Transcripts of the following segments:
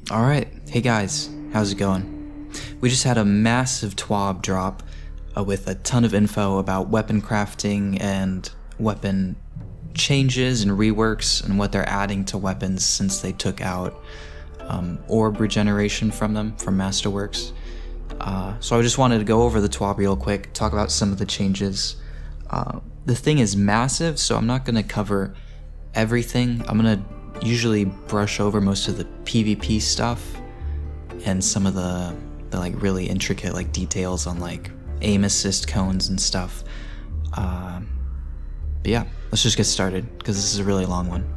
Alright, hey guys, how's it going? We just had a massive TWAB drop with a ton of info about weapon crafting and weapon changes and reworks and what they're adding to weapons since they took out orb regeneration from them, from Masterworks. So I just wanted to go over the TWAB real quick, talk about some of the changes. The thing is massive, so I'm not going to cover everything. I'm going to usually brush over most of the PvP stuff and some of the like really intricate like details on like aim assist cones and stuff. But yeah, let's just get started because this is a really long one.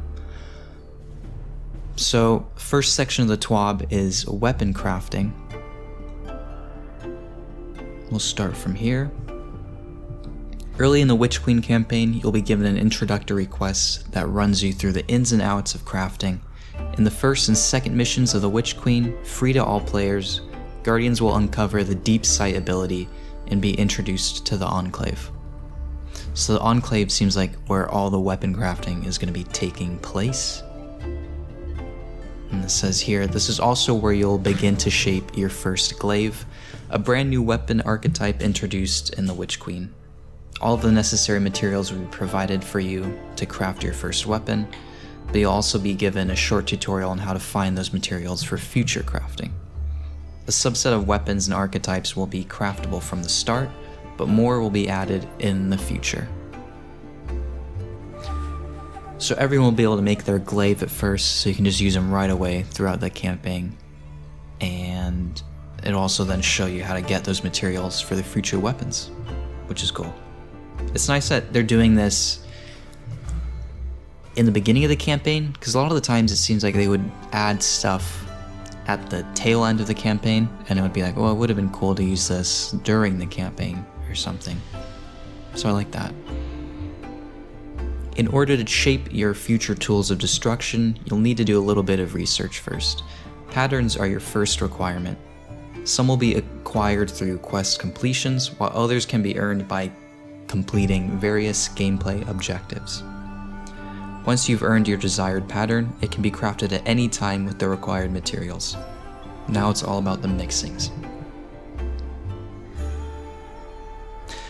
So first section of the TWAB is weapon crafting. We'll start from here. Early in the Witch Queen campaign, you'll be given an introductory quest that runs you through the ins and outs of crafting. In the first and second missions of the Witch Queen, free to all players, Guardians will uncover the Deep Sight ability and be introduced to the Enclave. So the Enclave seems like where all the weapon crafting is going to be taking place. And it says here, this is also where you'll begin to shape your first Glaive, a brand new weapon archetype introduced in the Witch Queen. All of the necessary materials will be provided for you to craft your first weapon, but you'll also be given a short tutorial on how to find those materials for future crafting. A subset of weapons and archetypes will be craftable from the start, but more will be added in the future. So everyone will be able to make their glaive at first, so you can just use them right away throughout the campaign. And it'll also then show you how to get those materials for the future weapons, which is cool. It's nice that they're doing this in the beginning of the campaign, because a lot of the times it seems like they would add stuff at the tail end of the campaign, and it would be like, well, it would have been cool to use this during the campaign or something. So I like that. In order to shape your future tools of destruction, you'll need to do a little bit of research first. Patterns are your first requirement. Some will be acquired through quest completions, while others can be earned by completing various gameplay objectives. Once you've earned your desired pattern, it can be crafted at any time with the required materials. Now it's all about the mixings.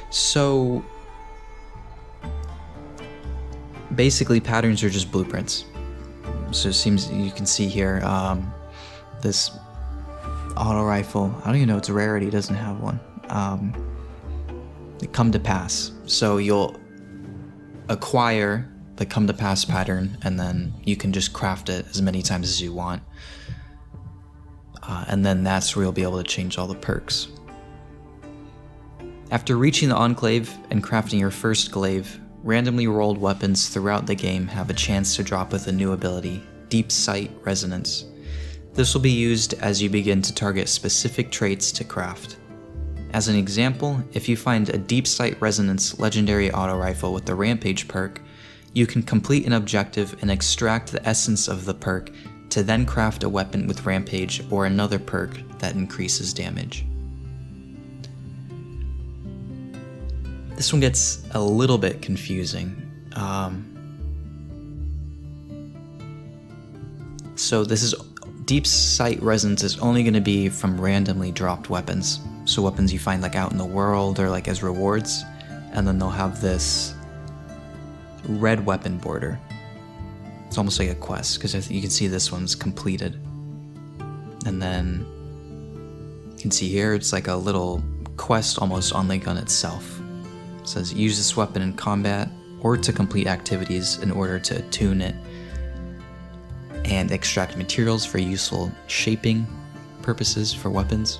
So basically patterns are just blueprints. So it seems you can see here this auto rifle, I don't even know its rarity, it doesn't have one. Come to pass. So you'll acquire the come to pass pattern and then you can just craft it as many times as you want. And then that's where you'll be able to change all the perks. After reaching the Enclave and crafting your first glaive, randomly rolled weapons throughout the game have a chance to drop with a new ability, Deep Sight Resonance. This will be used as you begin to target specific traits to craft. As an example, if you find a Deep Sight Resonance legendary auto rifle with the Rampage perk, you can complete an objective and extract the essence of the perk to then craft a weapon with Rampage or another perk that increases damage. This one gets a little bit confusing. So this is Deep Sight Resonance is only going to be from randomly dropped weapons. So weapons you find like out in the world or like as rewards, and then they'll have this red weapon border. It's almost like a quest because you can see this one's completed. And then you can see here it's like a little quest almost on the gun itself. It says use this weapon in combat or to complete activities in order to attune it and extract materials for useful shaping purposes for weapons.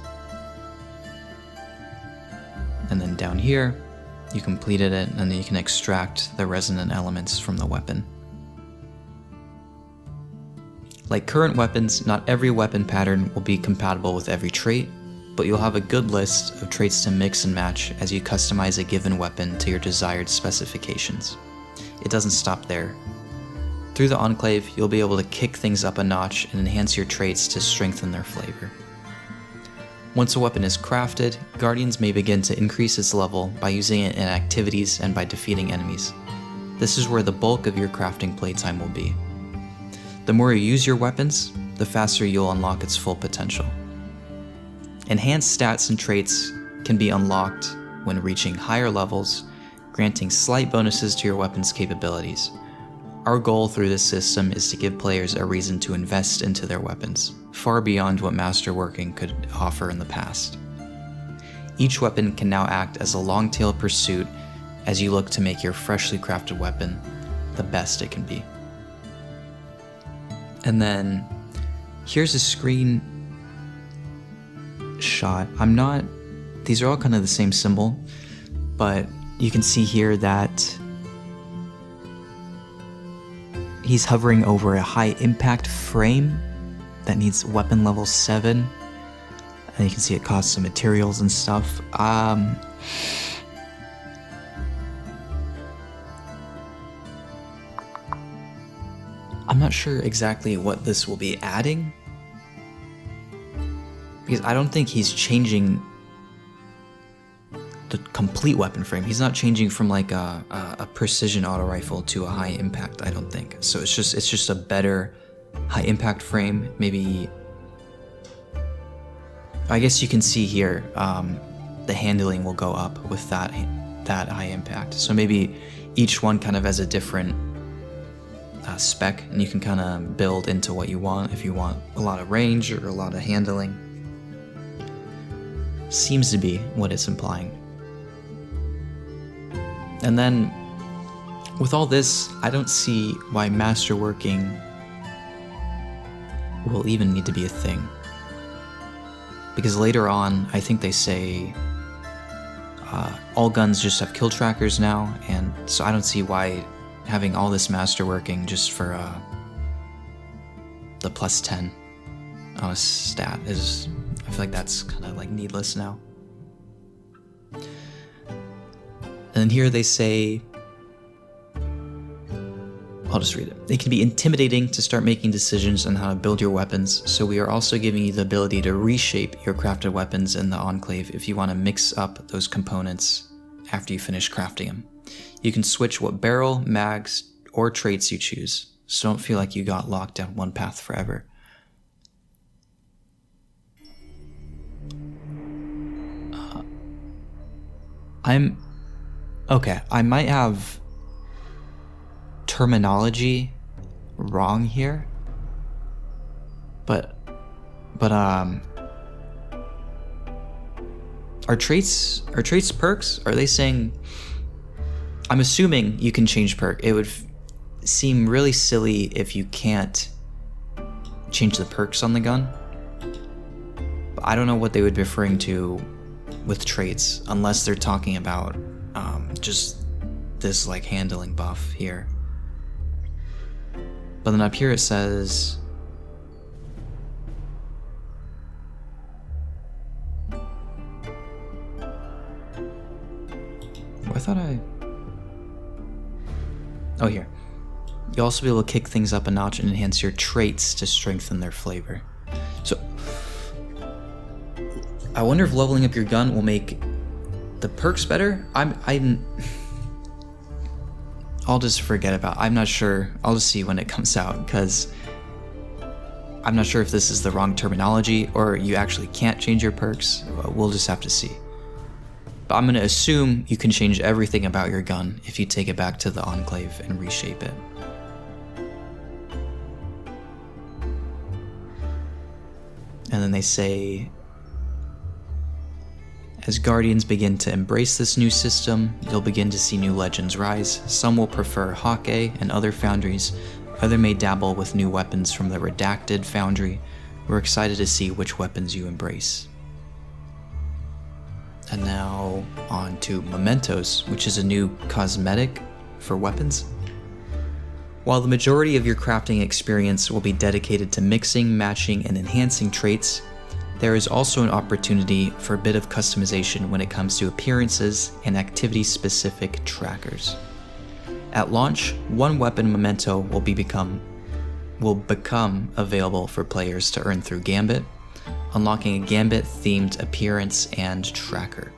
And then down here, you completed it, and then you can extract the resonant elements from the weapon. Like current weapons, not every weapon pattern will be compatible with every trait, but you'll have a good list of traits to mix and match as you customize a given weapon to your desired specifications. It doesn't stop there. Through the Enclave, you'll be able to kick things up a notch and enhance your traits to strengthen their flavor. Once a weapon is crafted, Guardians may begin to increase its level by using it in activities and by defeating enemies. This is where the bulk of your crafting playtime will be. The more you use your weapons, the faster you'll unlock its full potential. Enhanced stats and traits can be unlocked when reaching higher levels, granting slight bonuses to your weapon's capabilities. Our goal through this system is to give players a reason to invest into their weapons, far beyond what masterworking could offer in the past. Each weapon can now act as a long-tail pursuit as you look to make your freshly crafted weapon the best it can be. And then here's a screen shot. These are all kind of the same symbol, but you can see here that he's hovering over a high impact frame that needs weapon level 7. And you can see it costs some materials and stuff. I'm not sure exactly what this will be adding, because I don't think he's changing the complete weapon frame. He's not changing from like a precision auto rifle to a high impact, I don't think. So it's just a better high impact frame. Maybe, I guess you can see here, the handling will go up with that high impact. So maybe each one kind of has a different spec, and you can kind of build into what you want. If you want a lot of range or a lot of handling, seems to be what it's implying. And then with all this, I don't see why masterworking will even need to be a thing. Because later on, I think they say all guns just have kill trackers now, and so I don't see why having all this masterworking just for the plus 10 on a stat is, I feel like that's kind of like needless now. And here they say, I'll just read it. It can be intimidating to start making decisions on how to build your weapons, so we are also giving you the ability to reshape your crafted weapons in the Enclave if you want to mix up those components after you finish crafting them. You can switch what barrel, mags, or traits you choose, so don't feel like you got locked down one path forever. Okay, I might have terminology wrong here, but are traits perks? Are they saying? I'm assuming you can change perk. It would seem really silly if you can't change the perks on the gun. But I don't know what they would be referring to with traits, unless they're talking about just this like handling buff here. But then up here it says oh, here. You'll also be able to kick things up a notch and enhance your traits to strengthen their flavor. So I wonder if leveling up your gun will make the perks better? I'll just forget about it. I'm not sure. I'll just see when it comes out, because I'm not sure if this is the wrong terminology or you actually can't change your perks. We'll just have to see. But I'm going to assume you can change everything about your gun if you take it back to the Enclave and reshape it. And then they say, as Guardians begin to embrace this new system, you'll begin to see new legends rise. Some will prefer Hawkeye and other foundries, others may dabble with new weapons from the redacted Foundry. We're excited to see which weapons you embrace. And now on to Mementos, which is a new cosmetic for weapons. While the majority of your crafting experience will be dedicated to mixing, matching, and enhancing traits, there is also an opportunity for a bit of customization when it comes to appearances and activity-specific trackers. At launch, one weapon memento will become available for players to earn through Gambit, unlocking a Gambit-themed appearance and tracker.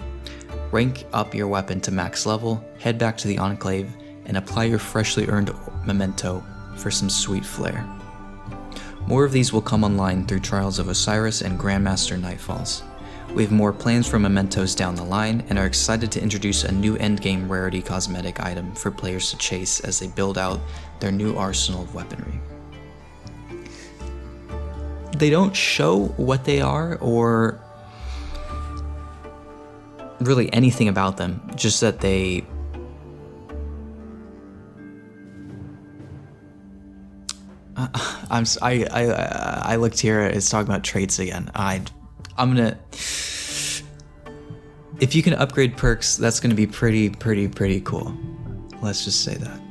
Rank up your weapon to max level, head back to the Enclave, and apply your freshly earned memento for some sweet flair. More of these will come online through Trials of Osiris and Grandmaster Nightfalls. We have more plans for mementos down the line and are excited to introduce a new endgame rarity cosmetic item for players to chase as they build out their new arsenal of weaponry. They don't show what they are or really anything about them, just that they I looked here, it's talking about traits again. I'm gonna, if you can upgrade perks, that's gonna be pretty cool. Let's just say that.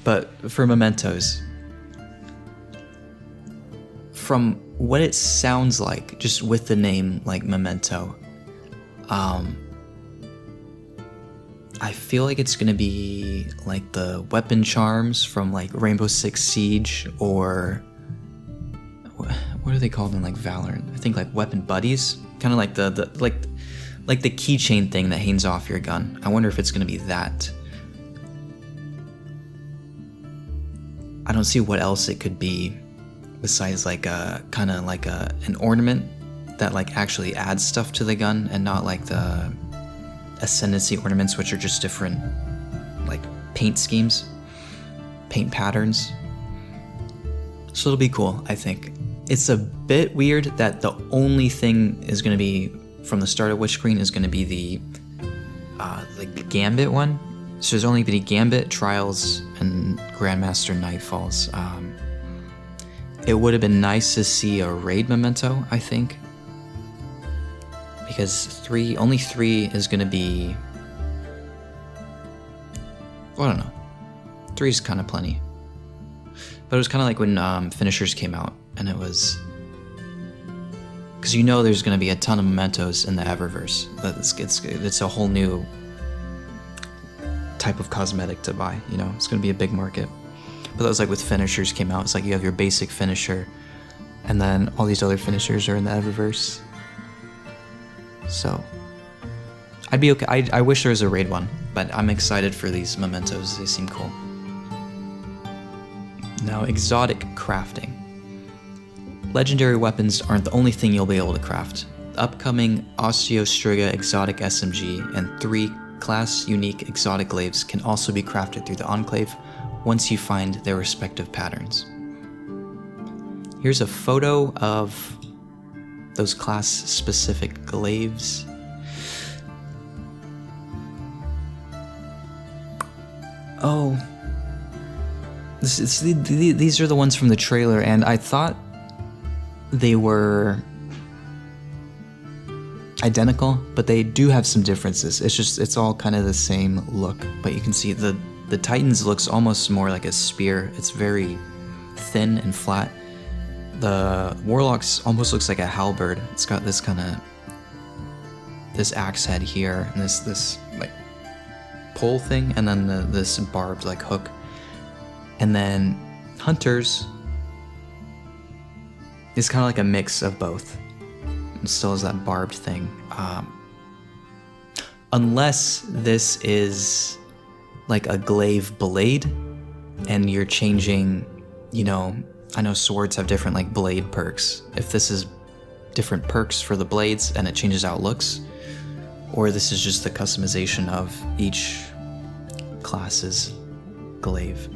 But for mementos, from what it sounds like, just with the name like memento, I feel like it's gonna be like the weapon charms from like Rainbow Six Siege, or what are they called in like Valorant? I think like weapon buddies, kind of like the keychain thing that hangs off your gun. I wonder if it's gonna be that. I don't see what else it could be besides like a kind of like an ornament that like actually adds stuff to the gun, and not like the ascendancy ornaments, which are just different like paint schemes, paint patterns. So it'll be cool, I think. It's a bit weird that the only thing is going to be from the start of Witch Queen is going to be the Gambit one. So there's only the Gambit, Trials, and Grandmaster Nightfalls. It would have been nice to see a raid memento, I think, because only three is going to be, well, I don't know, 3 is kind of plenty. But it was kind of like when finishers came out, and it was, because you know there's going to be a ton of mementos in the Eververse. It's a whole new type of cosmetic to buy, you know, it's going to be a big market. But that was like with finishers came out, it's like you have your basic finisher, and then all these other finishers are in the Eververse. So I'd be okay. I wish there was a raid one, but I'm excited for these mementos. They seem cool. Now, exotic crafting. Legendary weapons aren't the only thing you'll be able to craft. The upcoming Osteostriga exotic SMG and 3 class unique exotic glaives can also be crafted through the Enclave once you find their respective patterns. Here's a photo of those class-specific glaives. Oh, these are the ones from the trailer, and I thought they were identical, but they do have some differences. It's all kind of the same look, but you can see the Titan's looks almost more like a spear. It's very thin and flat. The Warlock's almost looks like a halberd. It's got this kind of, this axe head here, and this like pole thing, and then this barbed like hook. And then Hunter's is kind of like a mix of both. It still has that barbed thing. Unless this is like a glaive blade, and you're changing, you know, I know swords have different like blade perks. If this is different perks for the blades and it changes how it looks, or this is just the customization of each class's glaive.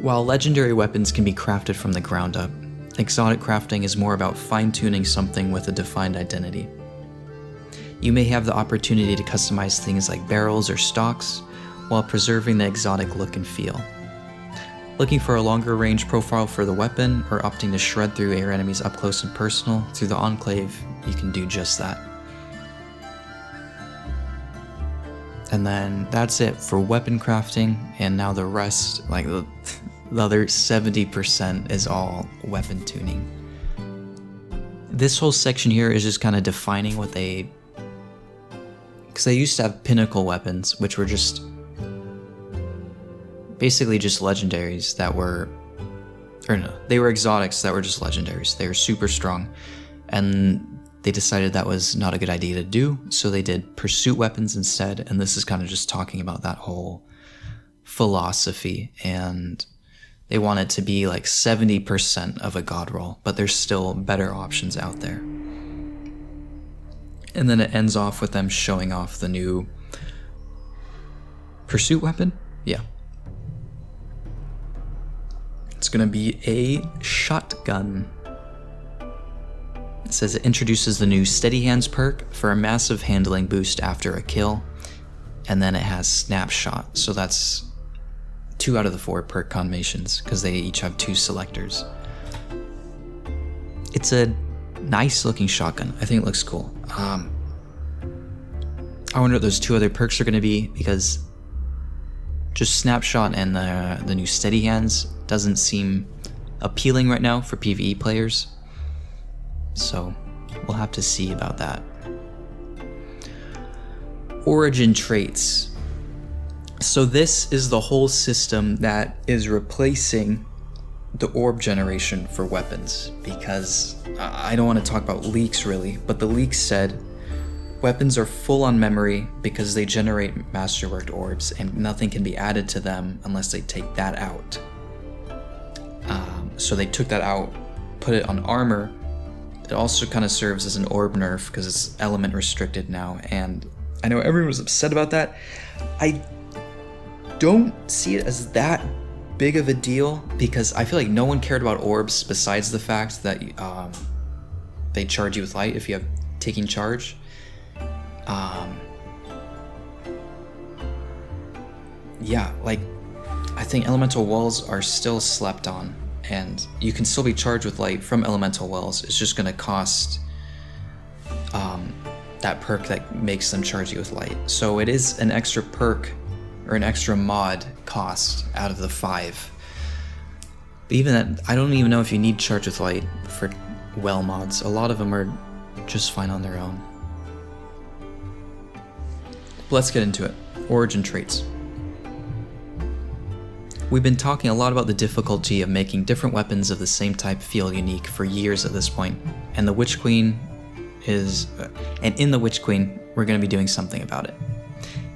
While legendary weapons can be crafted from the ground up, exotic crafting is more about fine-tuning something with a defined identity. You may have the opportunity to customize things like barrels or stocks, while preserving the exotic look and feel. Looking for a longer range profile for the weapon, or opting to shred through your enemies up close and personal through the Enclave, you can do just that. And then that's it for weapon crafting, and now the rest, like the other 70% is all weapon tuning. This whole section here is just kind of defining what they, because they used to have pinnacle weapons, which were just basically just legendaries that were, or no, they were exotics that were just legendaries. They were super strong, and they decided that was not a good idea to do, so they did pursuit weapons instead, and this is kind of just talking about that whole philosophy, and they want it to be like 70% of a god roll, but there's still better options out there. And then it ends off with them showing off the new pursuit weapon. Yeah. It's gonna be a shotgun. It says it introduces the new Steady Hands perk for a massive handling boost after a kill. And then it has Snapshot, so that's 2 out of the 4 perk combinations, because they each have 2 selectors. It's a nice looking shotgun. I think it looks cool. I wonder what those 2 other perks are going to be, because just Snapshot and the new Steady Hands doesn't seem appealing right now for PvE players. So we'll have to see about that. Origin traits. So this is the whole system that is replacing the orb generation for weapons, because I don't want to talk about leaks really, but the leaks said weapons are full on memory because they generate masterworked orbs and nothing can be added to them unless they take that out. So they took that out, put it on armor. It also kind of serves as an orb nerf because it's element restricted now, and I know everyone was upset about that. I don't see it as that big of a deal because I feel like no one cared about orbs besides the fact that they charge you with light if you have taking charge. Yeah, like I think elemental wells are still slept on, and you can still be charged with light from elemental wells. It's just going to cost that perk that makes them charge you with light. So it is an extra perk or an extra mod cost out of the 5. But even that, I don't even know if you need charge with light for well mods. A lot of them are just fine on their own. But let's get into it. Origin traits. We've been talking a lot about the difficulty of making different weapons of the same type feel unique for years at this point, and the Witch Queen is, and in the Witch Queen, we're going to be doing something about it.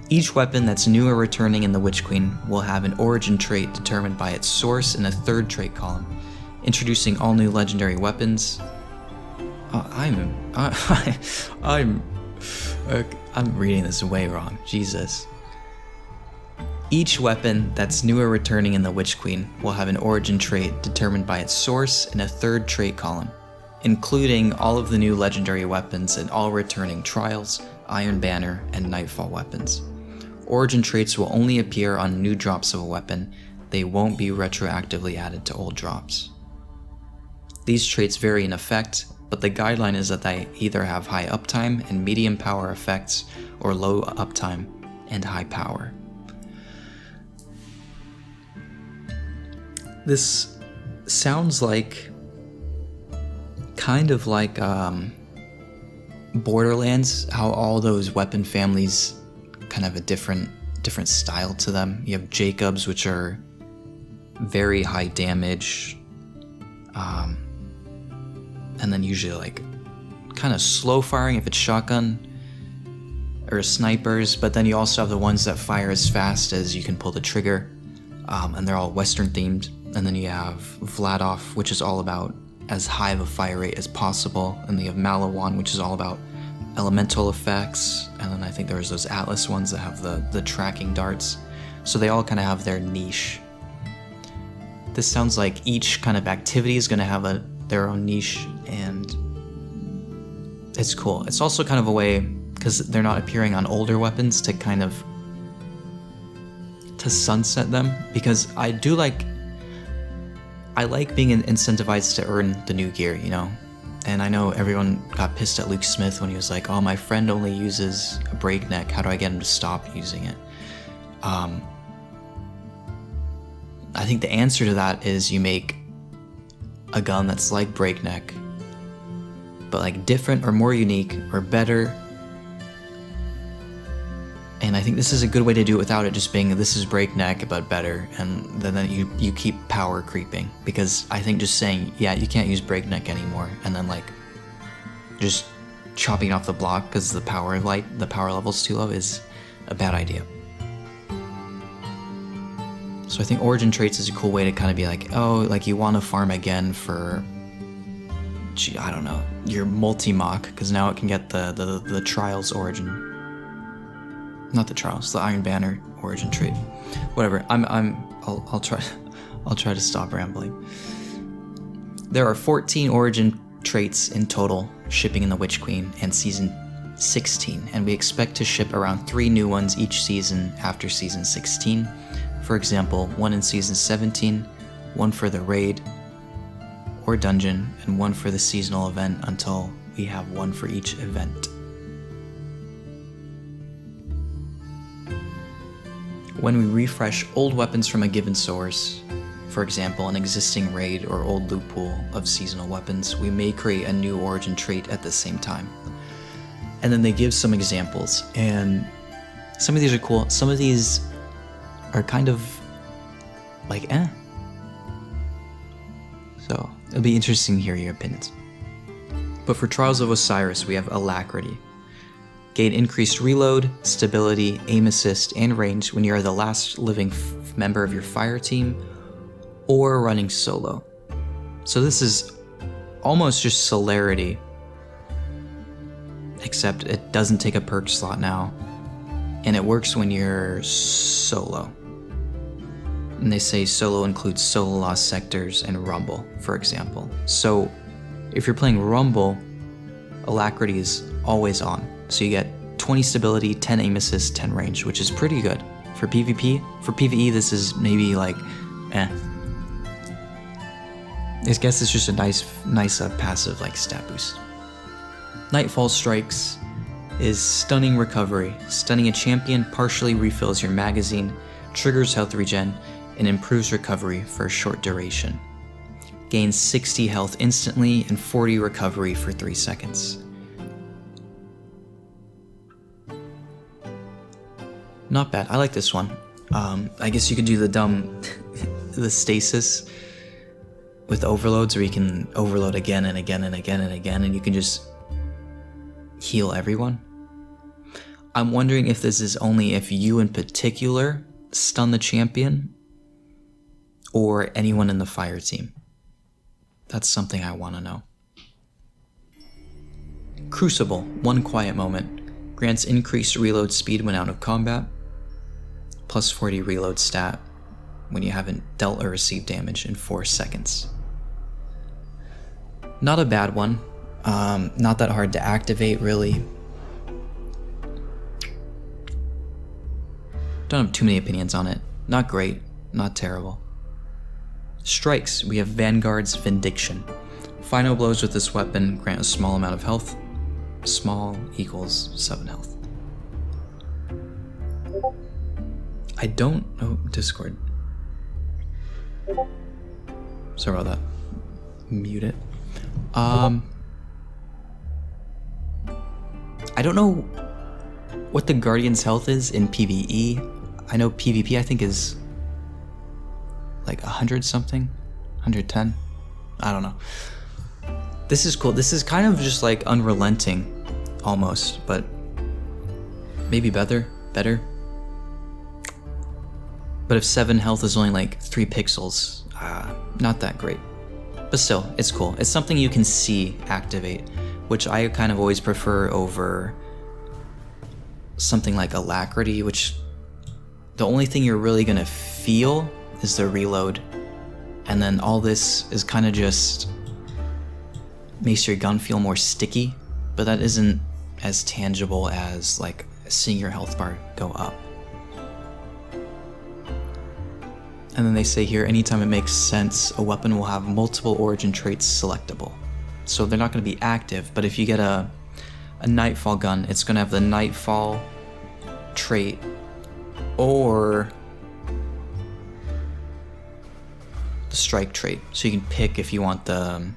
Each weapon that's new or returning in the Witch Queen will have an origin trait determined by its source in a 3rd trait column, introducing all new legendary weapons. I'm reading this way wrong. Jesus. Each weapon that's new or returning in the Witch Queen will have an origin trait determined by its source in a 3rd trait column, including all of the new legendary weapons and all returning Trials, Iron Banner, and Nightfall weapons. Origin traits will only appear on new drops of a weapon. They won't be retroactively added to old drops. These traits vary in effect, but the guideline is that they either have high uptime and medium power effects, or low uptime and high power. This sounds like kind of like Borderlands, how all those weapon families kind of have a different style to them. You have Jacobs, which are very high damage, and then usually like kind of slow firing if it's shotgun or snipers, but then you also have the ones that fire as fast as you can pull the trigger, and they're all Western themed. And then you have Vladoff, which is all about as high of a fire rate as possible, and then you have Malawan, which is all about elemental effects, and then I think there's those Atlas ones that have the tracking darts. So they all kind of have their niche. This sounds like each kind of activity is going to have their own niche, and it's cool. It's also kind of a way, because they're not appearing on older weapons, to kind of to sunset them, because I like being incentivized to earn the new gear, you know? And I know everyone got pissed at Luke Smith when he was like, oh, my friend only uses a breakneck, how do I get him to stop using it? I think the answer to that is you make a gun that's like breakneck, but like different or more unique or better. And I think this is a good way to do it without it just being, this is breakneck but better, and then you keep power creeping. Because I think just saying, yeah, you can't use breakneck anymore, and then like just chopping off the block because the power level's too low is a bad idea. So I think origin traits is a cool way to kind of be like, oh, like you want to farm again for, I don't know, your multi-mock, because now it can get the Trials origin. Not the Trials, the Iron Banner origin trait. Whatever. I'll try to stop rambling. There are 14 origin traits in total shipping in the Witch Queen and Season 16, and we expect to ship around 3 new ones each season after Season 16. For example, 1 in Season 17, 1 for the raid or dungeon, and 1 for the seasonal event until we have 1 for each event. When we refresh old weapons from a given source, for example, an existing raid or old loot pool of seasonal weapons, we may create a new origin trait at the same time. And then they give some examples, and some of these are cool. Some of these are kind of like, So it'll be interesting to hear your opinions. But for Trials of Osiris, we have Alacrity. Gain increased reload, stability, aim assist, and range when you are the last living member of your fire team or running solo. So this is almost just celerity, except it doesn't take a perk slot now, and it works when you're solo. And they say solo includes Solo Lost Sectors and Rumble, for example. So if you're playing Rumble, Alacrity is always on. So you get 20 stability, 10 aim assist, 10 range, which is pretty good. For PvP, for PvE, this is maybe like, I guess it's just a nice passive like stat boost. Nightfall Strikes is stunning recovery. Stunning a champion partially refills your magazine, triggers health regen, and improves recovery for a short duration. Gains 60 health instantly and 40 recovery for 3 seconds. Not bad. I like this one. I guess you could do the stasis with overloads, where you can overload again and again and again and again, and you can just heal everyone. I'm wondering if this is only if you in particular stun the champion or anyone in the fire team. That's something I want to know. Crucible, one quiet moment. Grants increased reload speed when out of combat. Plus 40 reload stat when you haven't dealt or received damage in 4 seconds. Not a bad one. Not that hard to activate, really. Don't have too many opinions on it. Not great, not terrible. Strikes, we have Vanguard's Vindiction. Final blows with this weapon grant a small amount of health. Small equals 7 health. I don't know Discord. Sorry about that. Mute it. I don't know what the Guardian's health is in PvE. I know PvP I think is like 100 something, 110. I don't know. This is cool. This is kind of just like unrelenting almost, but maybe better. But if 7 health is only like 3 pixels, not that great. But still, it's cool. It's something you can see activate, which I kind of always prefer over something like Alacrity, which the only thing you're really gonna feel is the reload. And then all this is kind of just makes your gun feel more sticky, but that isn't as tangible as like seeing your health bar go up. And then they say here, anytime it makes sense, a weapon will have multiple origin traits selectable. So they're not going to be active, but if you get a Nightfall gun, it's going to have the Nightfall trait or the Strike trait. So you can pick if you want the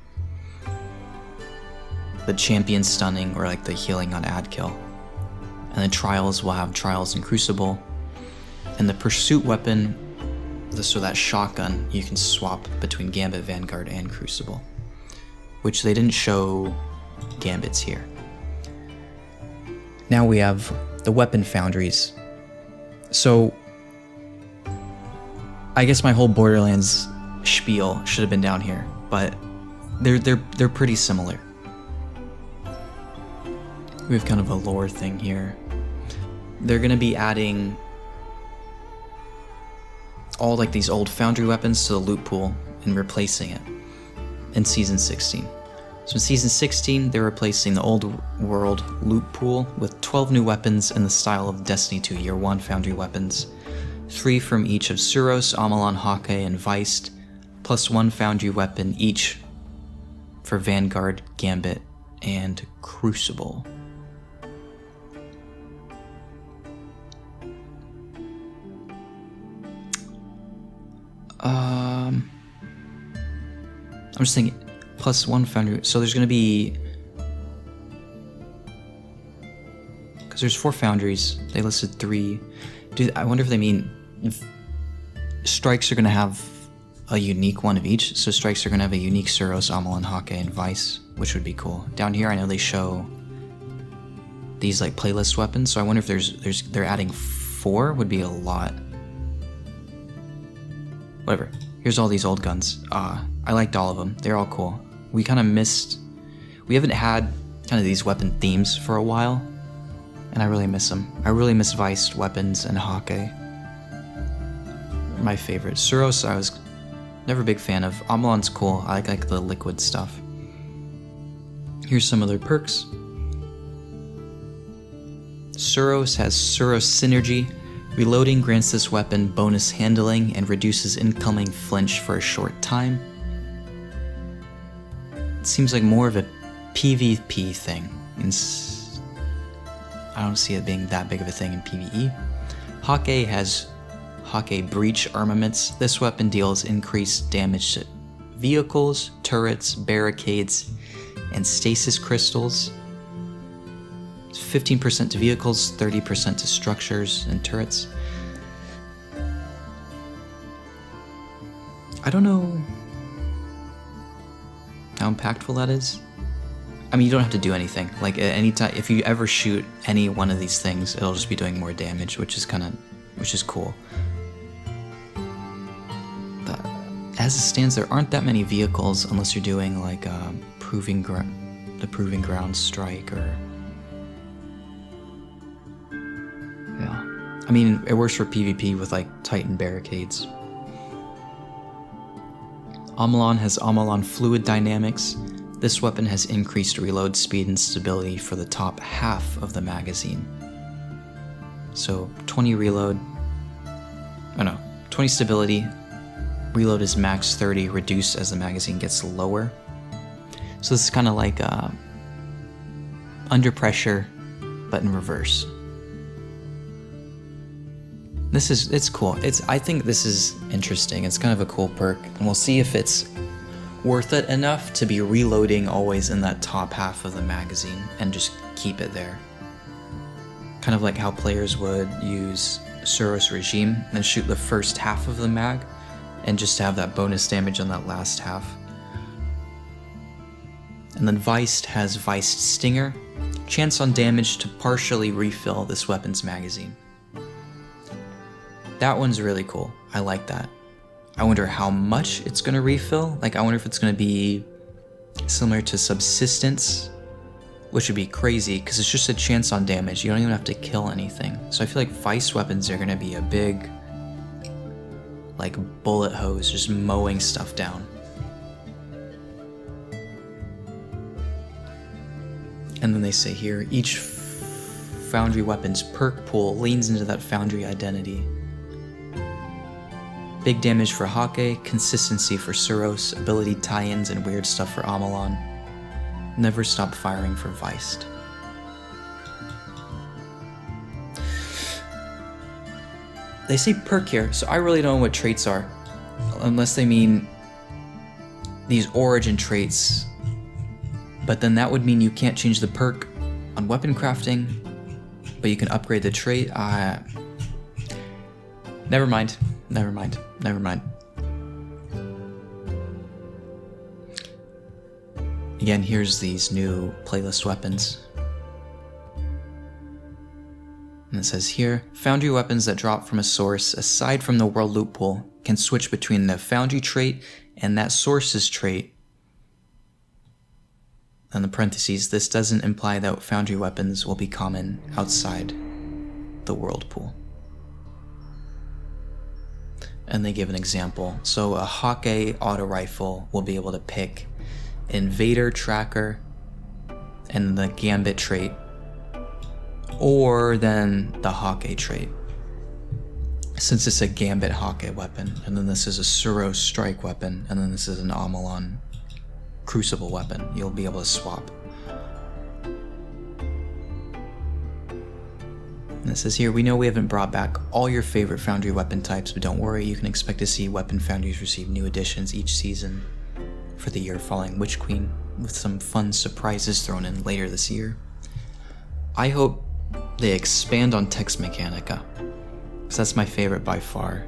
champion stunning or like the healing on ad kill. And the Trials will have Trials and Crucible. And the Pursuit weapon, so that shotgun, you can swap between Gambit, Vanguard, and Crucible, which they didn't show Gambits here. Now we have the weapon foundries. So I guess my whole Borderlands spiel should have been down here, but they're pretty similar. We have kind of a lore thing here. They're gonna be adding all like these old Foundry weapons to the loot pool and replacing it in Season 16. So in Season 16, they're replacing the old world loot pool with 12 new weapons in the style of Destiny 2 Year 1 Foundry weapons, 3 from each of Suros, Amalon, Hake, and Viced, plus 1 Foundry weapon each for Vanguard, Gambit, and Crucible. I'm just thinking, plus 1 Foundry, so there's gonna be, because there's 4 Foundries, they listed 3. I wonder if they mean strikes are gonna have a unique one of each, so strikes are gonna have a unique Suros, Amalon, Hake, and Vice, which would be cool. Down here I know they show these like playlist weapons, so I wonder if they're adding 4 would be a lot. Whatever. Here's all these old guns. I liked all of them. They're all cool. We kind of missed... We haven't had kind of these weapon themes for a while, and I really miss them. I really miss Viced weapons and Hake. My favorite. Suros, I was never a big fan of. Amalon's cool. I like the liquid stuff. Here's some other perks. Suros has Suros Synergy. Reloading grants this weapon bonus handling and reduces incoming flinch for a short time. It seems like more of a PvP thing. I don't see it being that big of a thing in PvE. Hake has Hake Breach Armaments. This weapon deals increased damage to vehicles, turrets, barricades, and stasis crystals. 15% to vehicles, 30% to structures and turrets. I don't know how impactful that is. I mean, you don't have to do anything. Like at any time, if you ever shoot any one of these things, it'll just be doing more damage, which is cool. But as it stands, there aren't that many vehicles unless you're doing like the Proving Ground strike or. Yeah, I mean, it works for PvP with like Titan barricades. Amalon has Amalon Fluid Dynamics. This weapon has increased reload speed and stability for the top half of the magazine. So 20 reload, 20 stability, reload is max 30, reduced as the magazine gets lower. So this is kind of like under pressure, but in reverse. It's cool. I think this is interesting. It's kind of a cool perk, and we'll see if it's worth it enough to be reloading always in that top half of the magazine and just keep it there. Kind of like how players would use Suros Regime and shoot the first half of the mag and just have that bonus damage on that last half. And then Viced has Viced Stinger. Chance on damage to partially refill this weapon's magazine. That one's really cool. I like that. I wonder how much it's going to refill. Like, I wonder if it's going to be similar to Subsistence, which would be crazy because it's just a chance on damage. You don't even have to kill anything. So I feel like Vice weapons are going to be a big, like, bullet hose, just mowing stuff down. And then they say here, each Foundry weapon's perk pool leans into that Foundry identity. Big damage for Hake, consistency for Suros, ability tie-ins and weird stuff for Amalon. Never stop firing for Viced. They say perk here, so I really don't know what traits are. Unless they mean these origin traits. But then that would mean you can't change the perk on weapon crafting, but you can upgrade the trait. Never mind. Again, here's these new playlist weapons. And it says here, Foundry weapons that drop from a source aside from the world loot pool can switch between the Foundry trait and that Sources trait. In the parentheses, this doesn't imply that Foundry weapons will be common outside the world pool. And they give an example. So a Hawkeye auto rifle will be able to pick Invader Tracker and the Gambit trait, or then the Hawkeye trait. Since it's a Gambit Hawkeye weapon, and then this is a Suro Strike weapon, and then this is an Amalon Crucible weapon, you'll be able to swap. And it says here, we know we haven't brought back all your favorite Foundry weapon types, but don't worry, you can expect to see weapon foundries receive new additions each season for the year following Witch Queen, with some fun surprises thrown in later this year. I hope they expand on Text Mechanica, because that's my favorite by far,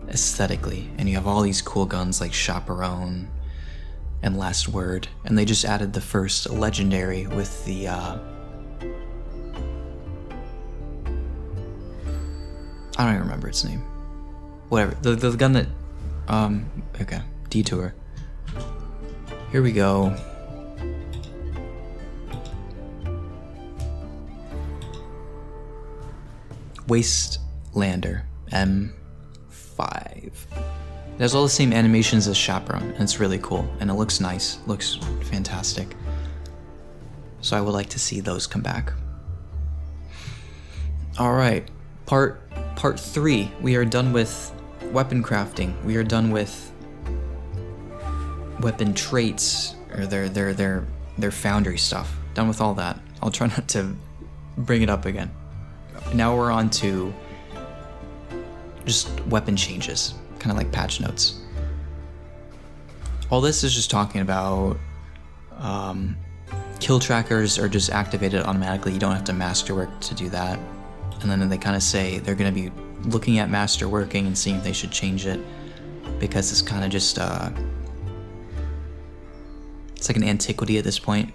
aesthetically. And you have all these cool guns like Chaperone and Last Word, and they just added the first legendary with the I don't even remember its name. Whatever. The gun that okay. Detour. Here we go. Wastelander M5. It has all the same animations as Chaperone, and it's really cool, and it looks nice. Looks fantastic. So I would like to see those come back. Alright. Part 3, we are done with weapon crafting. We are done with weapon traits, or their Foundry stuff. Done with all that. I'll try not to bring it up again. Now we're on to just weapon changes, kind of like patch notes. All this is just talking about kill trackers are just activated automatically. You don't have to masterwork to do that. And then they kind of say they're going to be looking at masterworking and seeing if they should change it, because it's kind of just it's like an antiquity at this point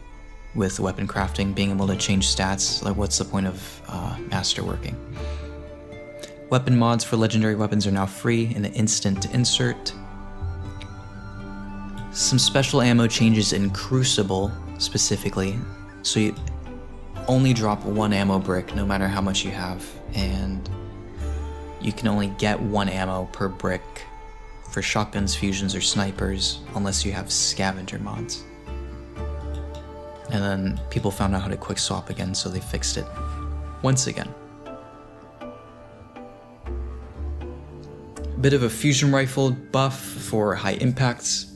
with weapon crafting, being able to change stats. Like, what's the point of masterworking? Weapon mods for legendary weapons are now free in an instant to insert. Some special ammo changes in Crucible specifically, so you only drop 1 ammo brick no matter how much you have, and you can only get 1 ammo per brick for shotguns, fusions, or snipers unless you have scavenger mods. And then people found out how to quick swap again, so they fixed it once again. Bit of a fusion rifle buff for high impacts.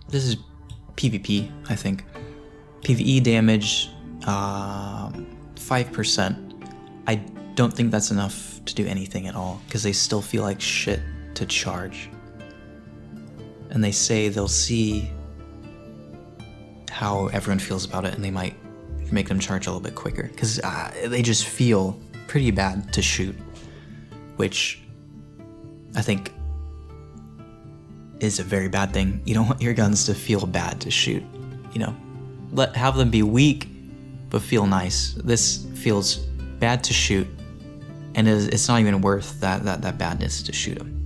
This is PvP, I think. PvE damage, 5%. I don't think that's enough to do anything at all, because they still feel like shit to charge. And they say they'll see how everyone feels about it, and they might make them charge a little bit quicker, because they just feel pretty bad to shoot, which I think is a very bad thing. You don't want your guns to feel bad to shoot, you know. Have them be weak, but feel nice. This feels bad to shoot, and it's not even worth that badness to shoot them.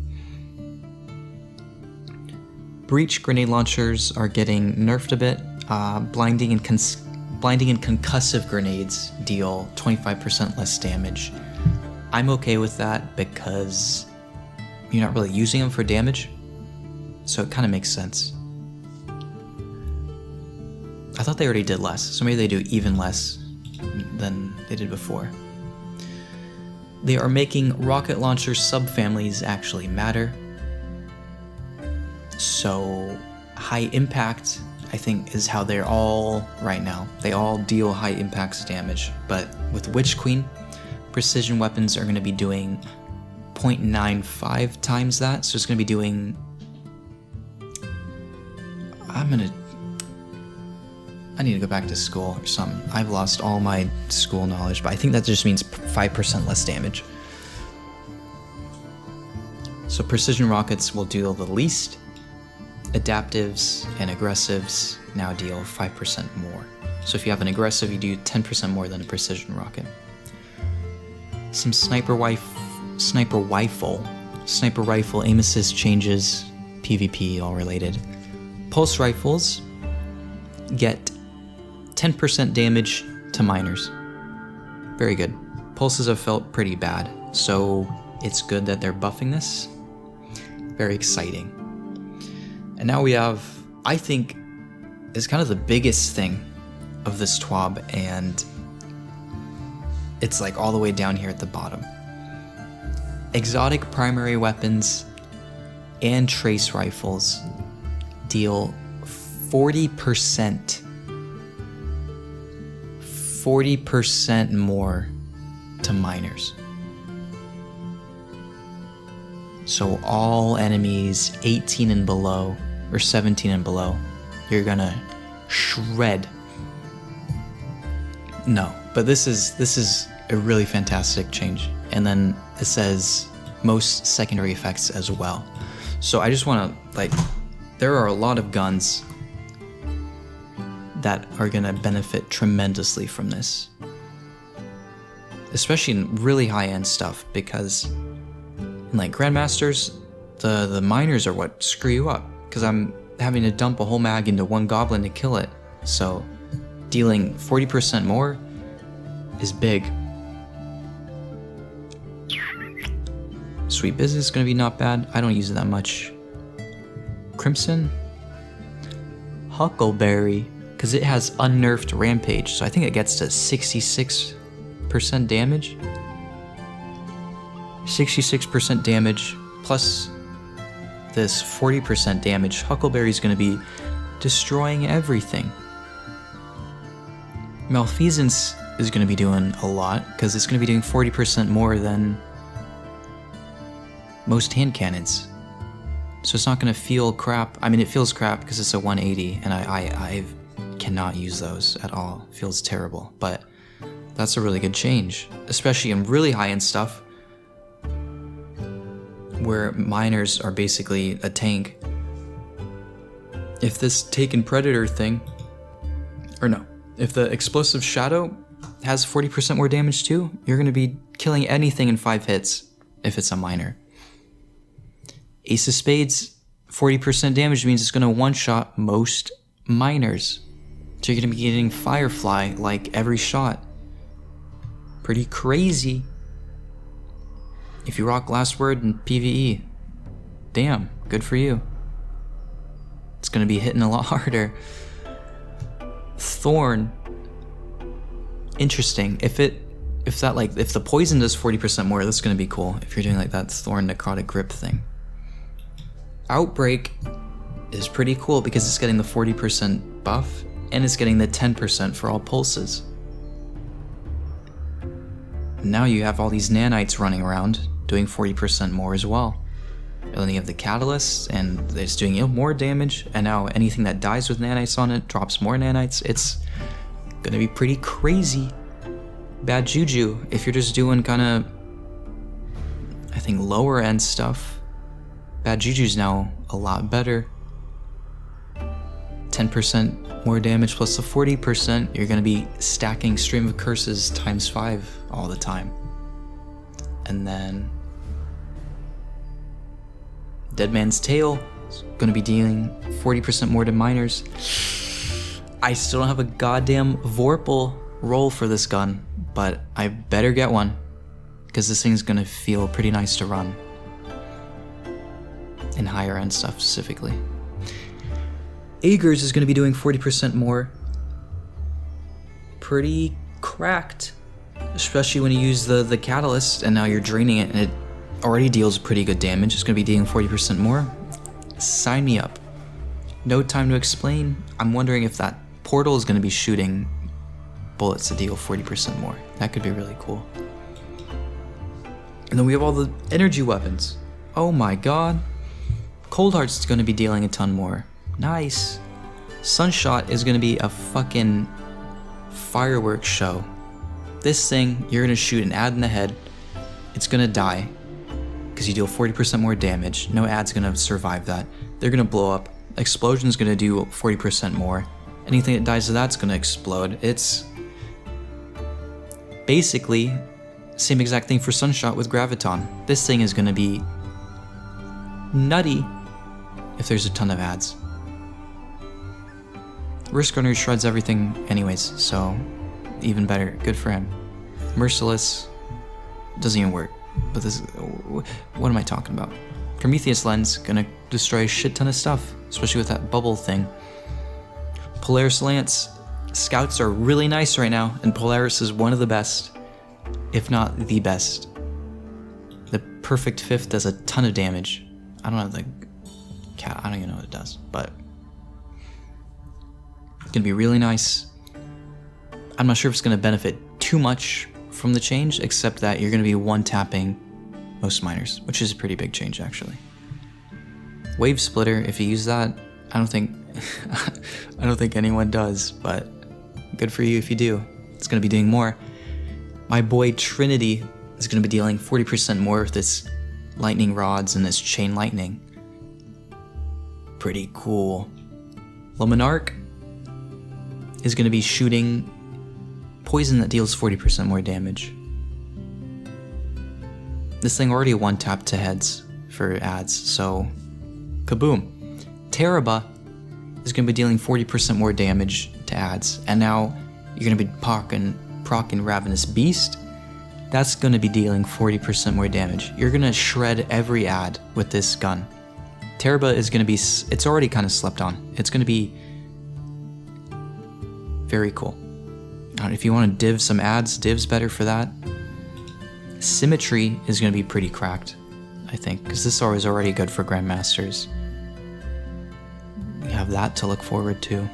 Breach grenade launchers are getting nerfed a bit. Blinding and concussive grenades deal 25% less damage. I'm okay with that because you're not really using them for damage, so it kind of makes sense. I thought they already did less, so maybe they do even less than they did before. They are making rocket launcher subfamilies actually matter. So high impact, I think, is how they're all right now. They all deal high impacts damage, but with Witch Queen, precision weapons are going to be doing 0.95 times that, so it's going to be doing... I need to go back to school or something. I've lost all my school knowledge, but I think that just means 5% less damage. So precision rockets will deal the least. Adaptives and aggressives now deal 5% more. So if you have an aggressive, you do 10% more than a precision rocket. some sniper rifle aim assist changes, PvP all related. Pulse rifles get 10% damage to miners. Very good. Pulses have felt pretty bad, so it's good that they're buffing this. Very exciting. And now we have, I think, is kind of the biggest thing of this TWAB, and it's like all the way down here at the bottom. Exotic primary weapons and trace rifles deal 40% more to miners. So all enemies 18 and below, or 17 and below, you're gonna shred. No, but this is a really fantastic change. And then it says most secondary effects as well. So I just want to, like, there are a lot of guns that are gonna benefit tremendously from this, especially in really high-end stuff, because in like Grandmasters, the miners are what screw you up, because I'm having to dump a whole mag into one goblin to kill it. So dealing 40% more is big. Sweet Business is gonna be not bad. I don't use it that much. Crimson, Huckleberry, because it has unnerfed Rampage, so I think it gets to 66% damage. 66% damage plus this 40% damage. Huckleberry is going to be destroying everything. Malfeasance is going to be doing a lot because it's going to be doing 40% more than most hand cannons. So it's not going to feel crap. I mean, it feels crap because it's a 180, and I cannot use those at all. It feels terrible, but that's a really good change, especially in really high-end stuff where miners are basically a tank. If this Taken Predator thing, or no, if the Explosive Shadow has 40% more damage too, you're going to be killing anything in 5 hits if it's a miner. Ace of Spades, 40% damage means it's going to one-shot most miners. So you're going to be getting Firefly like every shot. Pretty crazy. If you rock Last Word in PvE, damn, good for you. It's going to be hitting a lot harder. Thorn, interesting. If the poison does 40% more, that's going to be cool. If you're doing like that Thorn Necrotic Grip thing. Outbreak is pretty cool because it's getting the 40% buff and it's getting the 10% for all pulses. Now you have all these nanites running around doing 40% more as well. And then you have the catalyst and it's doing more damage, and now anything that dies with nanites on it drops more nanites. It's gonna be pretty crazy. Bad Juju, if you're just doing kind of, I think, lower end stuff, Bad Juju's now a lot better. 10% more damage plus the 40%, you're gonna be stacking Stream of Curses times 5 all the time. And then Dead Man's Tail is gonna be dealing 40% more to miners. I still don't have a goddamn Vorpal roll for this gun, but I better get one, because this thing's gonna feel pretty nice to run. In higher end stuff specifically. Aegir's is going to be doing 40% more. Pretty cracked, especially when you use the catalyst and now you're draining it and it already deals pretty good damage. It's going to be dealing 40% more. Sign me up. No time to explain. I'm wondering if that portal is going to be shooting bullets to deal 40% more. That could be really cool. And then we have all the energy weapons. Oh my god. Cold Heart's going to be dealing a ton more. Nice. Sunshot is going to be a fucking fireworks show. This thing, you're going to shoot an ad in the head. It's going to die because you deal 40% more damage. No ad's going to survive that. They're going to blow up. Explosion's going to do 40% more. Anything that dies to that's going to explode. It's basically Same exact thing for Sunshot with Graviton. This thing is going to be nutty if there's a ton of ads. Risk Runner shreds everything anyways, so even better. Good for him. Merciless doesn't even work. But this, what am I talking about? Prometheus Lens, gonna destroy a shit ton of stuff, especially with that bubble thing. Polaris Lance, scouts are really nice right now, and Polaris is one of the best, if not the best. The perfect fifth does a ton of damage. I don't have the cat, I don't even know what it does, but it's gonna be really nice. I'm not sure if it's gonna benefit too much from the change, except that you're gonna be one-tapping most miners, which is a pretty big change actually. Wave Splitter, if you use that, I don't think I don't think anyone does, but good for you if you do. It's gonna be doing more. My boy Trinity is gonna be dealing 40% more with its lightning rods and this chain lightning. Pretty cool. Luminarch is gonna be shooting poison that deals 40% more damage. This thing already one-tap to heads for ads, so kaboom. Teraba is going to be dealing 40% more damage to ads, and now you're going to be procking Ravenous Beast. That's going to be dealing 40% more damage. You're going to shred every ad with this gun. Teraba is going to be, it's already kind of slept on. It's going to be very cool. If you want to div some ads, div's better for that. Symmetry is going to be pretty cracked, I think, because this is already good for Grandmasters. You have that to look forward to.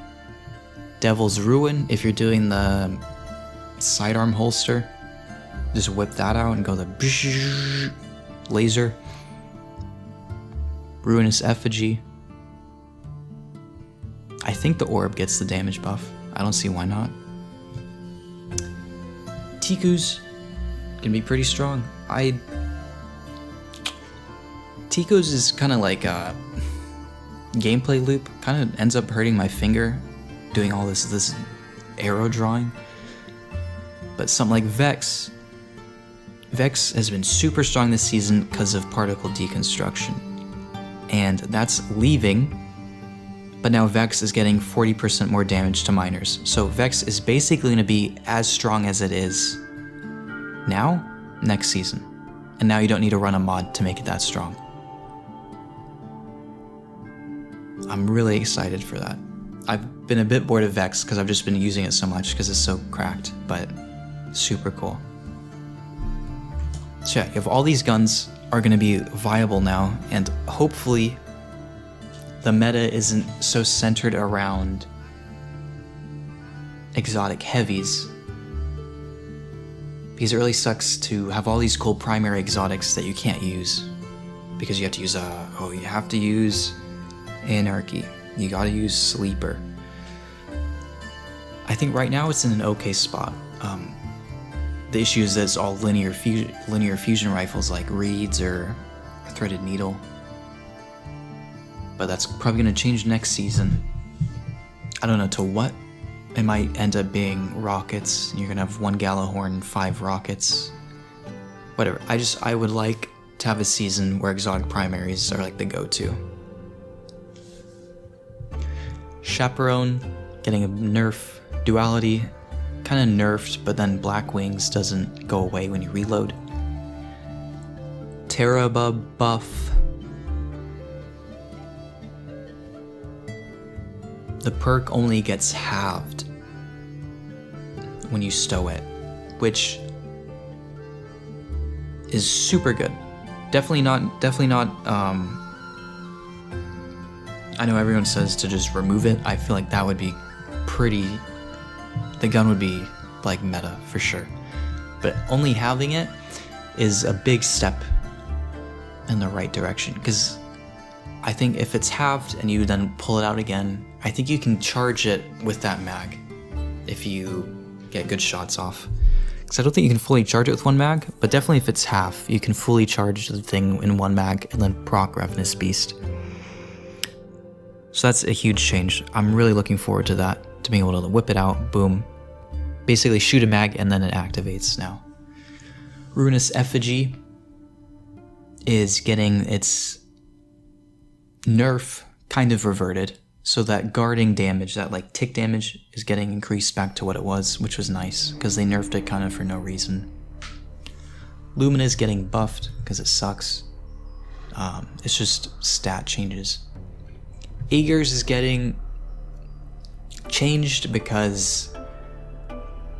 Devil's Ruin, if you're doing the sidearm holster, just whip that out and go the laser. Ruinous Effigy. I think the orb gets the damage buff. I don't see why not. Tiku's gonna be pretty strong. Tiku's is kind of like a gameplay loop. Kind of ends up hurting my finger doing all this arrow drawing. But something like Vex has been super strong this season because of particle deconstruction. And that's leaving, but now Vex is getting 40% more damage to miners. So Vex is basically going to be as strong as it is now, next season. And now you don't need to run a mod to make it that strong. I'm really excited for that. I've been a bit bored of Vex because I've just been using it so much because it's so cracked, but super cool. So yeah, you have all these guns are going to be viable now, and hopefully the meta isn't so centered around exotic heavies, because it really sucks to have all these cool primary exotics that you can't use because you have to use you have to use Anarchy, you gotta use Sleeper. I think right now it's in an okay spot. The issue is that it's all linear fusion rifles like Reeds or Threaded Needle. But that's probably going to change next season. I don't know to what. It might end up being rockets. You're going to have 1 Gallahorn, 5 rockets. Whatever. I would like to have a season where exotic primaries are like the go-to. Chaperone getting a nerf. Duality kind of nerfed, but then Black Wings doesn't go away when you reload. Teraba buff. The perk only gets halved when you stow it, which is super good. Definitely not, I know everyone says to just remove it. I feel like that would be the gun would be like meta for sure. But only having it is a big step in the right direction, because I think if it's halved and you then pull it out again, I think you can charge it with that mag if you get good shots off. Because I don't think you can fully charge it with 1 mag, but definitely if it's half, you can fully charge the thing in 1 mag and then proc Ravenous Beast. So that's a huge change. I'm really looking forward to that, to being able to whip it out, boom. Basically shoot a mag and then it activates now. Ruinous Effigy is getting its nerf kind of reverted, so that guarding damage, that like tick damage, is getting increased back to what it was, which was nice, because they nerfed it kind of for no reason. Lumina is getting buffed, because it sucks. It's just stat changes. Aegir's is getting changed because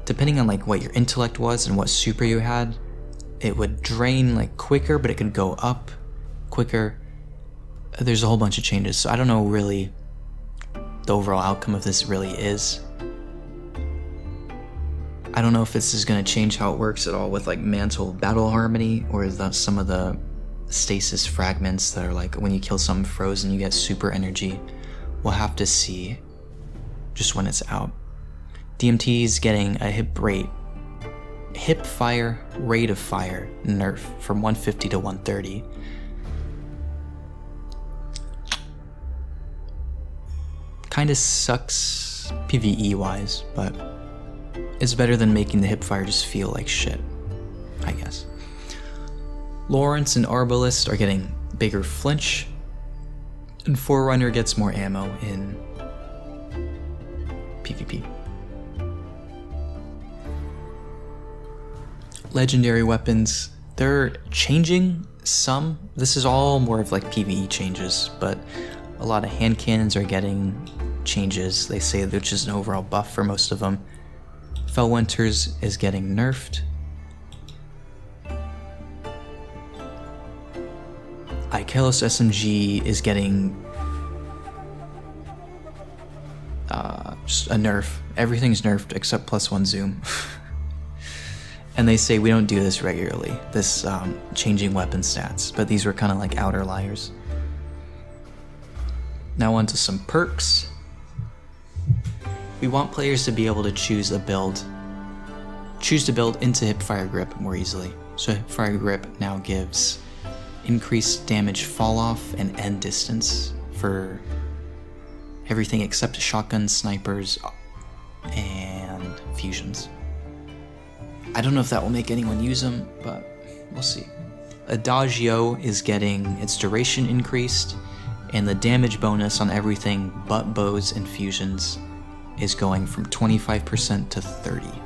depending on like what your intellect was and what super you had, it would drain like quicker, but it could go up quicker. There's a whole bunch of changes, so I don't know really the overall outcome of this really is. I don't know if this is going to change how it works at all with like Mantle Battle Harmony, or some of the stasis fragments that are like when you kill something frozen you get super energy. We'll have to see just when it's out. DMT is getting a hip fire rate of fire nerf from 150 to 130. Kinda sucks PvE wise, but it's better than making the hip fire just feel like shit, I guess. Lawrence and Arbalist are getting bigger flinch, and Forerunner gets more ammo in PvP. Legendary weapons, they're changing some. This is all more of like PvE changes, but a lot of hand cannons are getting changes. They say which is an overall buff for most of them. Fellwinter's is getting nerfed. Ikelos SMG is getting just a nerf. Everything's nerfed except +1 zoom. And they say we don't do this regularly, this changing weapon stats, but these were kind of like outer liars. Now on to some perks. We want players to be able to choose to build into Hipfire Grip more easily. So Hipfire Grip now gives increased damage fall off and end distance for everything except shotguns, snipers, and fusions. I don't know if that will make anyone use them, but we'll see. Adagio is getting its duration increased, and the damage bonus on everything but bows and fusions is going from 25% to 30%.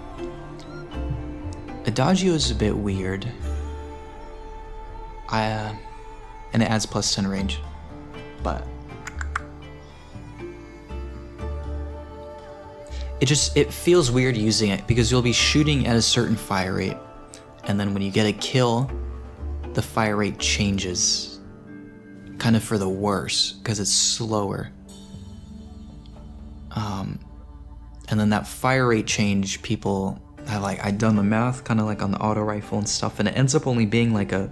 Adagio is a bit weird. And it adds +10 range, but it feels weird using it because you'll be shooting at a certain fire rate, and then when you get a kill, the fire rate changes, kind of for the worse because it's slower. And then that fire rate change, people have I've done the math kind of like on the auto rifle and stuff, and it ends up only being like a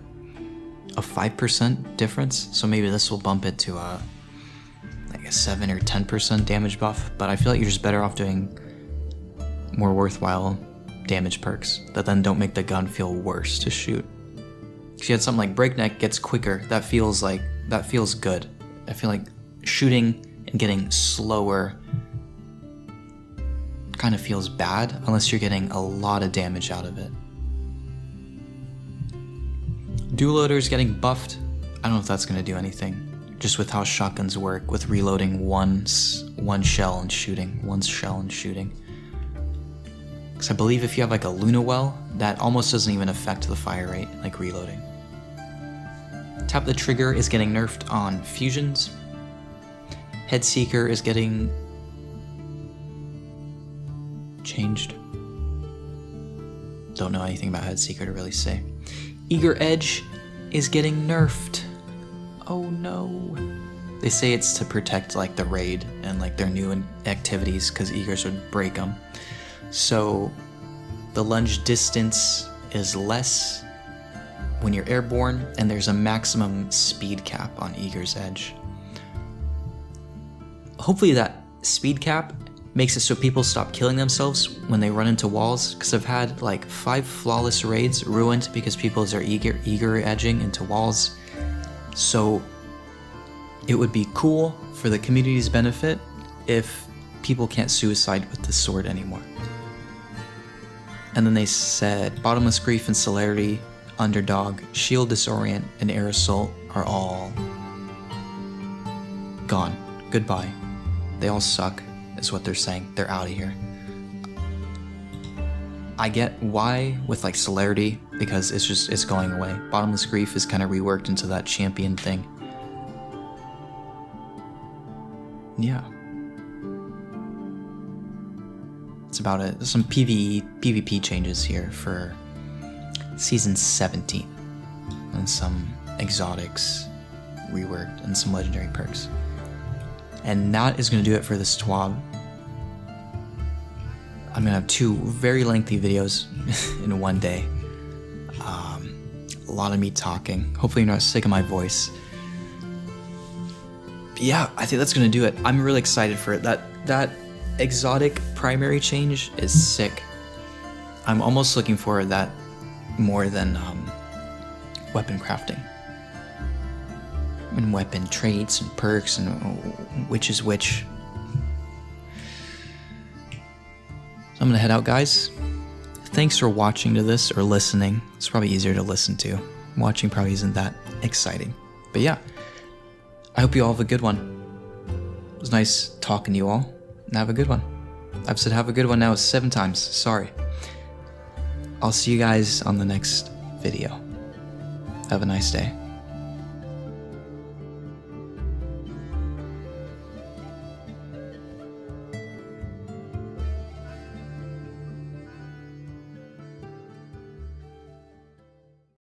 5% difference. So maybe this will bump it to like a 7 or 10% damage buff, but I feel like you're just better off doing more worthwhile damage perks that then don't make the gun feel worse to shoot. If you had something like Breakneck gets quicker, that feels good. I feel like shooting and getting slower kind of feels bad unless you're getting a lot of damage out of it. Dual loader's getting buffed. I don't know if that's going to do anything, just with how shotguns work with reloading one shell and shooting. Because I believe if you have like a Luna Well, that almost doesn't even affect the fire rate, like reloading. Tap the Trigger is getting nerfed on fusions. Headseeker is getting changed. Don't know anything about Headseeker to really say. Eager Edge is getting nerfed. Oh no. They say it's to protect like the raid and like their new activities because Eagers would break them. So the lunge distance is less when you're airborne, and there's a maximum speed cap on Eager's Edge. Hopefully that speed cap makes it so people stop killing themselves when they run into walls, because I've had like 5 flawless raids ruined because people are eager edging into walls. So it would be cool for the community's benefit if people can't suicide with the sword anymore. And then they said Bottomless Grief and Celerity, Underdog, Shield Disorient, and Air Assault are all gone. Goodbye. They all suck, is what they're saying. They're out of here. I get why with like Celerity, because it's going away. Bottomless Grief is kind of reworked into that champion thing. Yeah. That's about it. There's some PvP changes here for Season 17. And some exotics reworked and some legendary perks. And that is going to do it for this TWAB. I'm going to have 2 very lengthy videos in one day. A lot of me talking. Hopefully you're not sick of my voice. But yeah, I think that's going to do it. I'm really excited for it. That exotic primary change is sick. I'm almost looking for that more than weapon crafting. And weapon traits and perks and which is which. So I'm gonna head out, guys. Thanks for watching to this or listening. It's probably easier to listen to. Watching probably isn't that exciting. But yeah, I hope you all have a good one. It was nice talking to you all. And have a good one. I've said have a good one now 7 times. Sorry. I'll see you guys on the next video. Have a nice day.